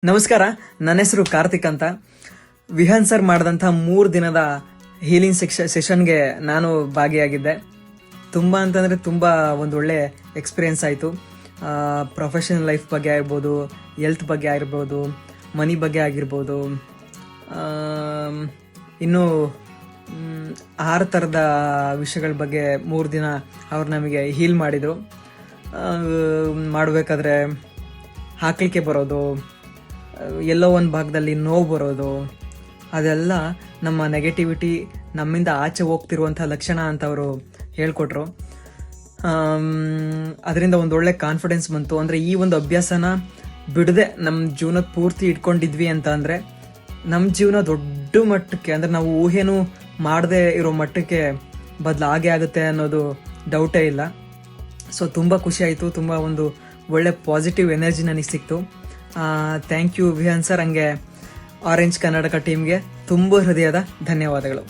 ನಮಸ್ಕಾರ, ನನ್ನ ಹೆಸರು ಕಾರ್ತಿಕ್ ಅಂತ. ವಿಹಾನ್ ಸರ್ ಮಾಡಿದಂಥ 3 ದಿನದ ಹೀಲಿಂಗ್ ಸೆಷನ್ಗೆ ನಾನು ಭಾಗಿಯಾಗಿದ್ದೆ. ತುಂಬ ಅಂತಂದರೆ ತುಂಬ ಒಂದು ಒಳ್ಳೆ ಎಕ್ಸ್ಪೀರಿಯೆನ್ಸ್ ಆಯಿತು. ಪ್ರೊಫೆಷನಲ್ ಲೈಫ್ ಬಗ್ಗೆ ಆಗಿರ್ಬೋದು, ಹೆಲ್ತ್ ಬಗ್ಗೆ ಆಗಿರ್ಬೋದು, ಮನಿ ಬಗ್ಗೆ ಆಗಿರ್ಬೋದು, ಇನ್ನೂ 6 ಥರದ ವಿಷಯಗಳ ಬಗ್ಗೆ 3 ದಿನ ಅವ್ರು ನಮಗೆ ಹೀಲ್ ಮಾಡಿದರು. ಮಾಡಬೇಕಾದ್ರೆ ಹಾಕಲಿಕ್ಕೆ ಬರೋದು, ಎಲ್ಲೋ ಒಂದು ಭಾಗದಲ್ಲಿ ನೋವು ಬರೋದು, ಅದೆಲ್ಲ ನಮ್ಮ ನೆಗೆಟಿವಿಟಿ ನಮ್ಮಿಂದ ಆಚೆ ಹೋಗ್ತಿರುವಂಥ ಲಕ್ಷಣ ಅಂತ ಅವರು ಹೇಳ್ಕೊಟ್ರು. ಅದರಿಂದ ಒಂದು ಒಳ್ಳೆ ಕಾನ್ಫಿಡೆನ್ಸ್ ಬಂತು. ಅಂದರೆ ಈ ಒಂದು ಅಭ್ಯಾಸನ ಬಿಡದೆ ನಮ್ಮ ಜೀವನದ ಪೂರ್ತಿ ಇಟ್ಕೊಂಡಿದ್ವಿ ಅಂತ ಅಂದರೆ ನಮ್ಮ ಜೀವನ ದೊಡ್ಡ ಮಟ್ಟಕ್ಕೆ, ಅಂದರೆ ನಾವು ಊಹೆನೂ ಮಾಡದೆ ಇರೋ ಮಟ್ಟಕ್ಕೆ ಬದಲಾಗೇ ಆಗುತ್ತೆ ಅನ್ನೋದು ಡೌಟೇ ಇಲ್ಲ. ಸೊ ತುಂಬ ಖುಷಿ ಆಯಿತು. ತುಂಬ ಒಂದು ಒಳ್ಳೆ ಪಾಸಿಟಿವ್ ಎನರ್ಜಿ ನನಗೆ ಸಿಕ್ತು. Thank you Vihan sir. ಹಂಗೆ ಆರೆಂಜ್ ಕರ್ನಾಟಕ ಟೀಮ್ಗೆ ತುಂಬ ಹೃದಯದ ಧನ್ಯವಾದಗಳು.